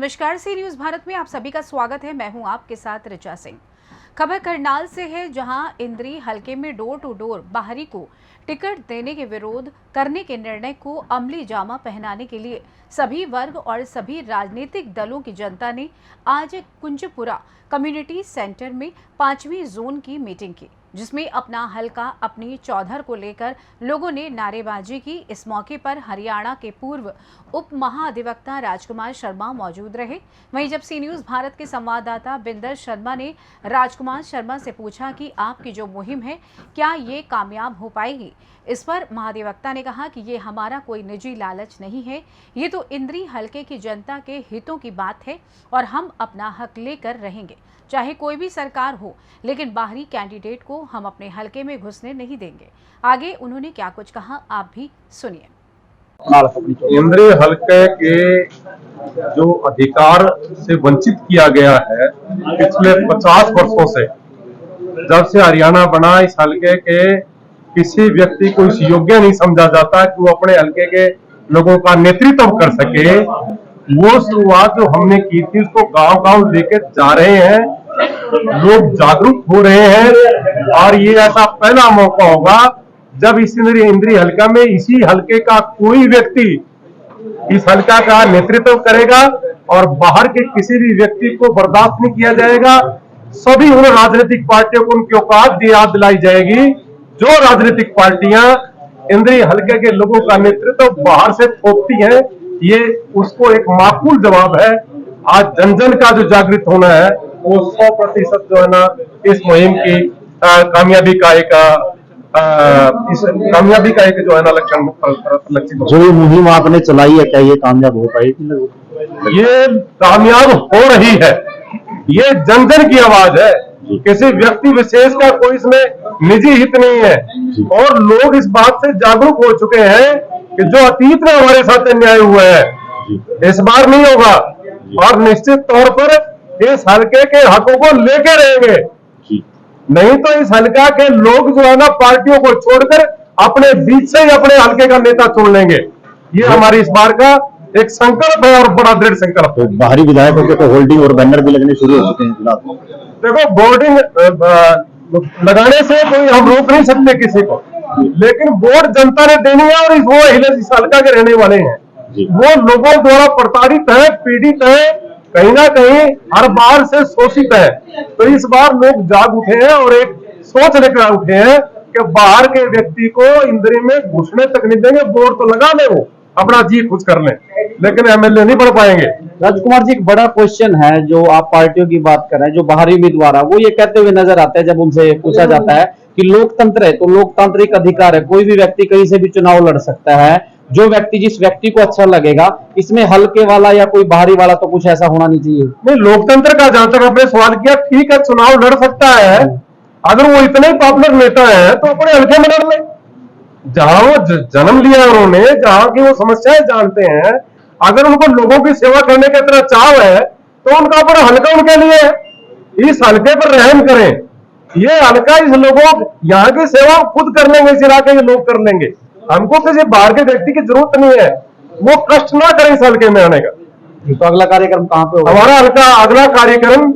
नमस्कार, सी न्यूज भारत में आप सभी का स्वागत है। मैं हूं आपके साथ ऋचा सिंह। खबर करनाल से है, जहां इंद्री हलके में डोर टू डोर बाहरी को टिकट देने के विरोध करने के निर्णय को अमली जामा पहनाने के लिए सभी वर्ग और सभी राजनीतिक दलों की जनता ने आज कुंजपुरा कम्युनिटी सेंटर में 5वीं जोन की मीटिंग की, जिसमें अपना हलका अपनी चौधर को लेकर लोगों ने नारेबाजी की। इस मौके पर हरियाणा के पूर्व उप महाधिवक्ता राजकुमार शर्मा मौजूद रहे। वहीं जब सी न्यूज भारत के संवाददाता बिंदर शर्मा ने राजकुमार शर्मा से पूछा कि आपकी जो मुहिम है क्या ये कामयाब हो पाएगी, इस पर महाधिवक्ता ने कहा कि ये हमारा कोई निजी लालच नहीं है, ये तो इंद्री हलके की जनता के हितों की बात है और हम अपना हक लेकर रहेंगे, चाहे कोई भी सरकार हो, लेकिन बाहरी कैंडिडेट को हम अपने हलके में घुसने नहीं देंगे। आगे उन्होंने क्या कुछ कहा, आप भी सुनिए। इंद्री हलके के जो अधिकार से वंचित किया गया है पिछले 50 वर्षों से, जब से हरियाणा बना, इस हलके के किसी व्यक्ति को इस योग्य नहीं समझा जाता कि वो अपने हलके के लोगों का नेतृत्व कर सके। वो शुरुआत जो हमने की थी उसको गांव-गांव लेके जा रहे हैं, लोग जागरूक हो रहे हैं और ये ऐसा पहला मौका होगा जब इस इंद्री हलका में इसी हलके का कोई व्यक्ति इस हलका का नेतृत्व करेगा और बाहर के किसी भी व्यक्ति को बर्दाश्त नहीं किया जाएगा। सभी उन राजनीतिक पार्टियों को उनकी औकात याद दिलाई जाएगी जो राजनीतिक पार्टियां इंद्री हलके के लोगों का नेतृत्व बाहर से थोपती हैं। ये उसको एक माकूल जवाब है। आज जन जन का जो जागृत होना है वो 100% जो है ना इस मुहिम की कामयाबी का एक जो है ना लक्षित। जो ये मुहिम आपने चलाई है, क्या ये कामयाब हो पाएगी? ये कामयाब हो रही है। ये जन जन की आवाज है, किसी व्यक्ति विशेष का कोई इसमें निजी हित नहीं है और लोग इस बात से जागरूक हो चुके हैं कि जो अतीत में हमारे साथ अन्याय हुआ है इस बार नहीं होगा और निश्चित तौर पर इस हलके के हकों को लेके रहेंगे। नहीं तो इस हलका के लोग जो है ना पार्टियों को छोड़कर अपने बीच से ही अपने हलके का नेता चुन लेंगे। ये हमारी इस बार का एक संकल्प है और बड़ा दृढ़ संकल्प है। बाहरी विधायकों के तो होल्डिंग और बैनर भी लगने शुरू हो चुके हैं। देखो, बोर्डिंग लगाने से कोई हम रोक नहीं सकते किसी को, लेकिन वोट जनता ने देनी है और वो इस हलका के रहने वाले हैं, वो लोगों द्वारा प्रताड़ित है, पीड़ित है, कहीं ना कहीं हर बार से शोषित है। तो इस बार लोग जाग उठे हैं और एक सोच लेकर उठे हैं कि बाहर के व्यक्ति को इंद्री में घुसने तक नहीं देंगे। वोट तो लगा ले, वो अपना जी खुश कर ले, लेकिन एमएलए नहीं बढ़ पाएंगे। राजकुमार जी, एक बड़ा क्वेश्चन है जो आप पार्टियों की बात कर रहे हैं, जो बाहरी उम्मीदवार है वो ये कहते हुए नजर आते हैं, जब उनसे पूछा जाता है कि लोकतंत्र है तो लोकतांत्रिक अधिकार है, कोई भी व्यक्ति कहीं से भी चुनाव लड़ सकता है, जो व्यक्ति जिस व्यक्ति को अच्छा लगेगा, इसमें हल्के वाला या कोई बाहरी वाला तो कुछ ऐसा होना नहीं चाहिए। नहीं, लोकतंत्र का जहां तक आपने सवाल किया, ठीक है, चुनाव लड़ सकता है। अगर वो इतने पॉपुलर नेता है तो अपने हल्के में लड़ ले, जहां वो जन्म लिया उन्होंने, जहां की वो समस्याएं जानते हैं। अगर उनको लोगों की सेवा करने का इतना चाव है तो उनका अपना हल्का उनके लिए है। इस हल्के पर रहम करें। ये हल्का इस लोगों यहाँ की सेवा खुद कर लेंगे, इस इलाके के लोग कर लेंगे। हमको किसी बाहर के व्यक्ति की जरूरत नहीं है, वो कष्ट ना करें इस हल्के में आने का। तो अगला कार्यक्रम कहाँ पे होगा? हमारा हल्का अगला कार्यक्रम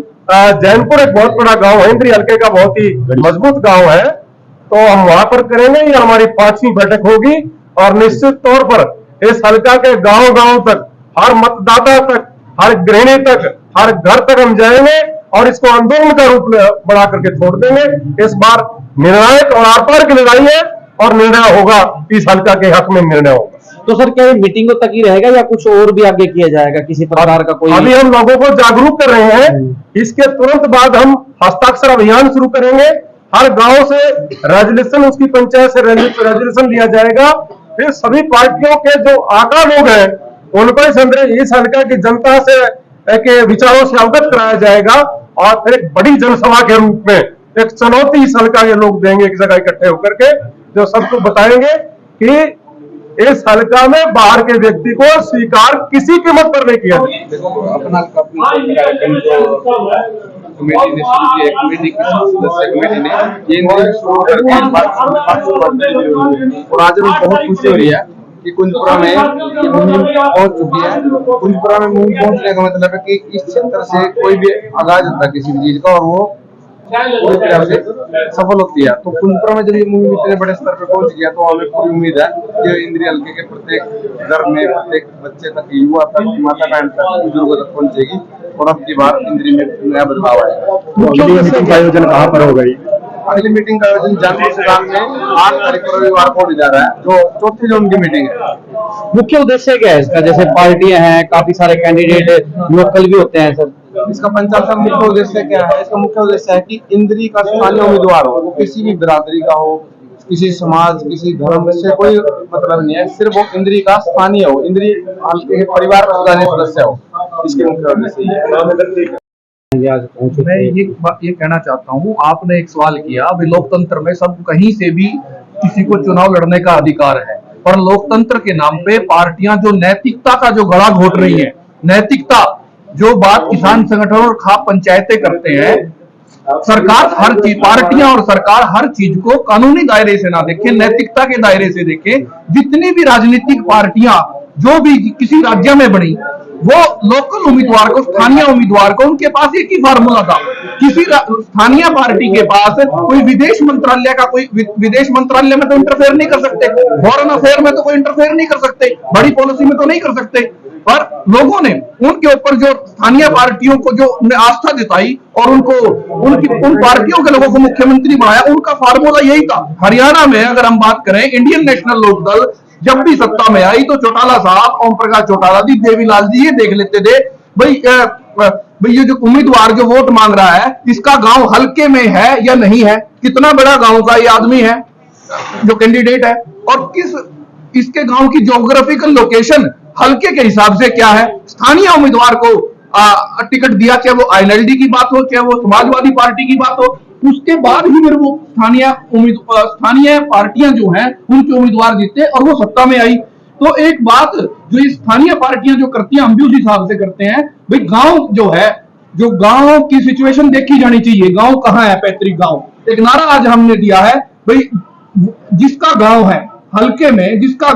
जैनपुर, एक बहुत बड़ा गांव है, इंद्री हल्के का बहुत ही मजबूत गांव है, तो हम वहां पर करेंगे। ये हमारी 5वीं बैठक होगी और निश्चित तौर पर इस हल्का के गांव-गांव तक, हर मतदाता तक, हर गृहिणी तक, हर घर तक हम जाएंगे और इसको आंदोलन का रूप बढ़ा करके छोड़ देंगे। इस बार निर्णायक और आर पार की लड़ाई है और निर्णय होगा, इस हल्का के हक में निर्णय होगा। तो सर, क्या ये मीटिंगों तक ही रहेगा या कुछ और भी आगे किया जाएगा, किसी प्रकार का कोई? अभी हम लोगों को जागरूक कर रहे हैं, इसके तुरंत बाद हम हस्ताक्षर अभियान शुरू करेंगे। हर गांव से रेजोल्यूशन, उसकी पंचायत से रेजोल्यूशन लिया जाएगा। फिर सभी पार्टियों के जो आका लोग हैं उनको इस हल्का की जनता से के विचारों से अवगत कराया जाएगा और फिर एक बड़ी जनसभा के रूप में एक चुनौती इस हल्का के लोग देंगे, एक जगह इकट्ठे होकर के, जो सबको बताएंगे कि इस हल्का में बाहर के व्यक्ति को स्वीकार किसी कीमत पर नहीं किया और आज बहुत खुशी हो रही है कि कुंजपुरा में ये मुहिम पहुंच चुकी है। कुंजपुरा में मुहिम पहुंचने का मतलब है कि इस क्षेत्र से कोई भी आगाज होता है किसी भी चीज का और वो पूरी तरह से सफल होती है। तो कुंजपुरा में जब ये मुहिम इतने बड़े स्तर पर पहुंच गया तो हमें पूरी उम्मीद है कि इंद्री हल्के के प्रत्येक घर में, प्रत्येक बच्चे तक, युवा तक, माता बहन तक, बुजुर्गों तक पहुंचेगी और अब की बार इंद्री में नया बदलाव आएगा। अगली मीटिंग का आयोजन कहाँ पर होगा? अगली मीटिंग का आयोजन जानपुर सदान में 8 तारीख को रविवार को होने जा रहा है, जो चौथी जोन की मीटिंग है। मुख्य उद्देश्य क्या है इसका? जैसे पार्टियां हैं, काफी सारे कैंडिडेट लोकल भी होते हैं सर। इसका पंचायत का मुख्य उद्देश्य क्या है? इसका मुख्य उद्देश्य है कि इंद्री का स्थानीय उम्मीदवार हो, वो किसी भी बिरादरी का हो, किसी समाज, किसी धर्म से कोई मतलब नहीं है, सिर्फ वो इंद्री का स्थानीय हो, इंद्री हल्के के परिवार का सदस्य हो, इसके मुख्य उद्देश्य है। मैं ये कहना चाहता हूँ, आपने एक सवाल किया, अभी लोकतंत्र में सब कहीं से भी किसी को चुनाव लड़ने का अधिकार है, पर लोकतंत्र के नाम पे पार्टियां जो नैतिकता का जो गला घोट रही हैं, नैतिकता जो बात किसान संगठन और खाप पंचायतें करते हैं, सरकार हर चीज, पार्टियां और सरकार हर चीज को कानूनी दायरे से ना देखे, नैतिकता के दायरे से देखे। जितनी भी राजनीतिक पार्टियां जो भी किसी राज्य में बनी, वो लोकल उम्मीदवार को, स्थानीय उम्मीदवार को, उनके पास एक ही फार्मूला था। किसी स्थानीय पार्टी के पास कोई विदेश मंत्रालय का, कोई विदेश मंत्रालय में तो इंटरफेयर नहीं कर सकते, फॉरेन अफेयर में तो कोई इंटरफेयर नहीं कर सकते, बड़ी पॉलिसी में तो नहीं कर सकते, पर लोगों ने उनके ऊपर जो स्थानीय पार्टियों को जो आस्था जताई और उनको उन पार्टियों के लोगों को मुख्यमंत्री बनाया, उनका फार्मूला यही था। हरियाणा में अगर हम बात करें, इंडियन नेशनल लोकदल जब भी सत्ता में आई तो चौटाला साहब, ओम प्रकाश चौटाला जी, देवीलाल जी ये देख लेते थे भाई ये जो उम्मीदवार जो वोट मांग रहा है, इसका गांव हल्के में है या नहीं है, कितना बड़ा गांव का ये आदमी है जो कैंडिडेट है, और किस इसके गांव की ज्योग्राफिकल लोकेशन हल्के के हिसाब से क्या है। स्थानीय उम्मीदवार को टिकट दिया, चाहे वो आईएनएलडी की बात हो, चाहे वो समाजवादी पार्टी की बात हो, उसके बाद ही फिर वो स्थानीय पार्टियां जो हैं उनके उम्मीदवार जीते और वो सत्ता में आई। तो एक बात जो ये स्थानीय पार्टियां जो करती हैं, हम भी उस हिसाब से करते हैं। भाई गांव जो है, जो गांव की सिचुएशन देखी जानी चाहिए, गांव कहाँ है, पैतृक गांव। एक नारा आज हमने दिया है, भाई जिसका गांव है हल्के में, जिसका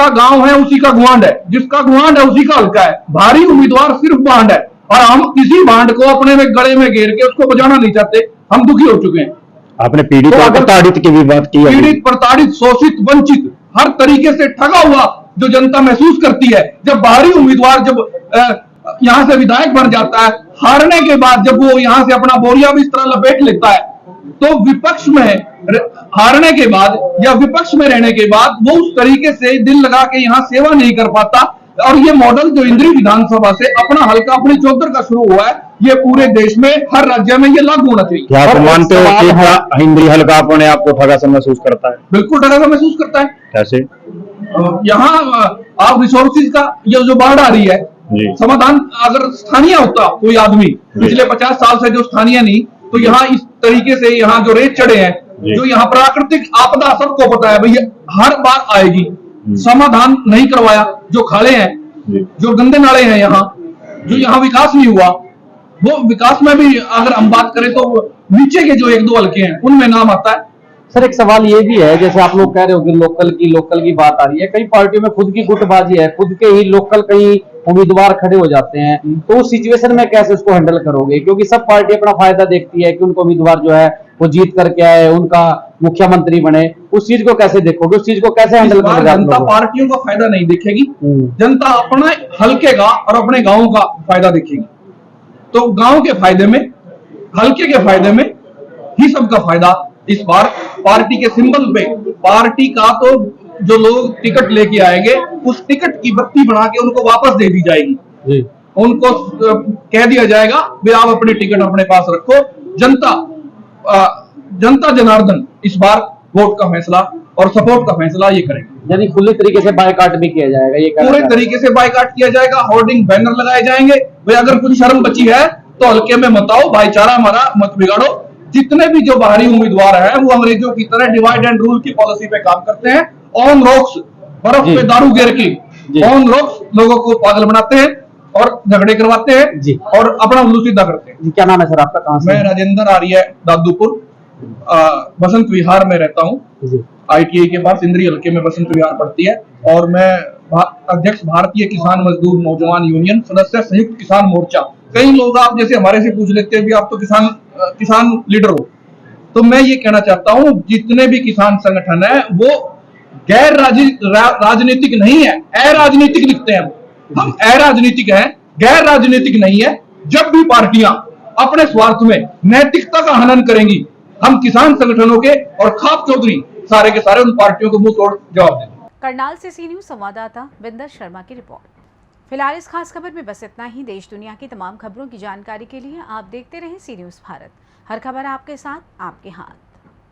गांव है उसी का गुआंढ है, जिसका गुआंढ है उसी का हल्का है। भारी उम्मीदवार सिर्फ बांड है और हम किसी बांड को अपने में गले में घेर के उसको बजाना नहीं चाहते, हम दुखी हो चुके हैं। आपने पीड़ित और प्रताड़ित की भी बात की। पीड़ित, प्रताड़ित, शोषित, वंचित, हर तरीके से ठगा हुआ जो जनता महसूस करती है, जब बाहरी उम्मीदवार जब यहां से विधायक बन जाता है, हारने के बाद जब वो यहां से अपना बोरिया बिस्तरा लपेट लेता है, तो विपक्ष में हारने के बाद या विपक्ष में रहने के बाद वो उस तरीके से दिल लगा के यहाँ सेवा नहीं कर पाता। और ये मॉडल जो इंद्री विधानसभा से अपना हल्का, अपनी चौधर का शुरू हुआ है, ये पूरे देश में हर राज्य में ये लागू होना चाहिए। क्या आप मानते हो कि इंद्री हल्का अपने आप को ठगा सा महसूस करता है? बिल्कुल ठगा सा महसूस करता है। कैसे? यहाँ आप रिसोर्सेज का ये जो बाढ़ आ रही है, समाधान अगर स्थानीय होता कोई आदमी, पिछले 50 साल से जो स्थानीय नहीं, तो यहाँ इस तरीके से यहाँ जो रेट चढ़े हैं, जो यहाँ प्राकृतिक आपदा सबको पता है भैया हर बार आएगी, समाधान नहीं करवाया। जो खाले हैं, जो गंदे नाले हैं यहाँ, जो यहाँ विकास नहीं हुआ, वो विकास में भी अगर हम बात करें तो नीचे के जो 1-2 हल्के हैं उनमें नाम आता है। सर एक सवाल ये भी है, जैसे आप लोग कह रहे हो कि लोकल की बात आ रही है, कई पार्टियों में खुद की गुटबाजी है, खुद के ही लोकल कई उम्मीदवार खड़े हो जाते हैं, तो उस सिचुएशन में कैसे उसको हैंडल करोगे? क्योंकि सब पार्टी अपना फायदा देखती है कि उनको उम्मीदवार जो है वो जीत करके आए, उनका मुख्यमंत्री बने, उस चीज को कैसे देखोगे, उस चीज को कैसे हैंडल करोगे? जनता पार्टियों का फायदा नहीं देखेगी, जनता अपना हल्के का और अपने गाँव का फायदा देखेगी। तो गाँव के फायदे में, हल्के के फायदे में ही सबका फायदा। इस बार पार्टी के सिंबल पे, पार्टी का तो जो लोग टिकट लेके आएंगे, उस टिकट की बत्ती बना के उनको वापस दे दी जाएगी। उनको कह दिया जाएगा वे आप अपनी टिकट अपने पास रखो। जनता जनार्दन इस बार वोट का फैसला और सपोर्ट का फैसला ये करेंगे। यानी खुले तरीके से बायकाट भी किया जाएगा, ये पूरे तरीके से बायकाट किया जाएगा। होर्डिंग, बैनर लगाए जाएंगे, भाई अगर कुछ शर्म बची है तो हल्के में मत आओ, भाईचारा हमारा मत बिगाड़ो। जितने भी जो बाहरी उम्मीदवार हैं वो अंग्रेजों की तरह डिवाइड एंड रूल की पॉलिसी पे काम करते हैं। ऑन रॉक्स, बर्फ पे दारू गिर की ऑन रॉक्स लोगों को पागल बनाते हैं और झगड़े करवाते हैं और अपना उल्लू सीधा करते हैं। क्या नाम है सर आपका? कहाँ से? मैं राजेंद्र आर्य, दादूपुर। बसंत विहार में रहता हूँ। जी ITI के पास इंद्री हल्के में बसंत विहार पड़ती है, और मैं अध्यक्ष भारतीय किसान मजदूर नौजवान यूनियन, सदस्य संयुक्त किसान मोर्चा। कई लोग आप जैसे हमारे से पूछ लेते हैं भी आप तो किसान लीडर हो, तो मैं ये कहना चाहता हूँ जितने भी किसान संगठन है वो गैर राजनीतिक नहीं है, अराजनीतिक लिखते हैं। हम अराजनीतिक हैं, गैर राजनीतिक नहीं है। जब भी पार्टियां अपने स्वार्थ में नैतिकता का हनन करेंगी, हम किसान संगठनों के और खाप चौधरी सारे के सारे उन पार्टियों को मुंह तोड़ जवाब देंगे। करनाल से सी न्यूज संवाददाता विंदर शर्मा की रिपोर्ट। फिलहाल इस खास खबर में बस इतना ही। देश दुनिया की तमाम खबरों की जानकारी के लिए आप देखते रहें सी न्यूज भारत। हर खबर आपके साथ, आपके हाथ।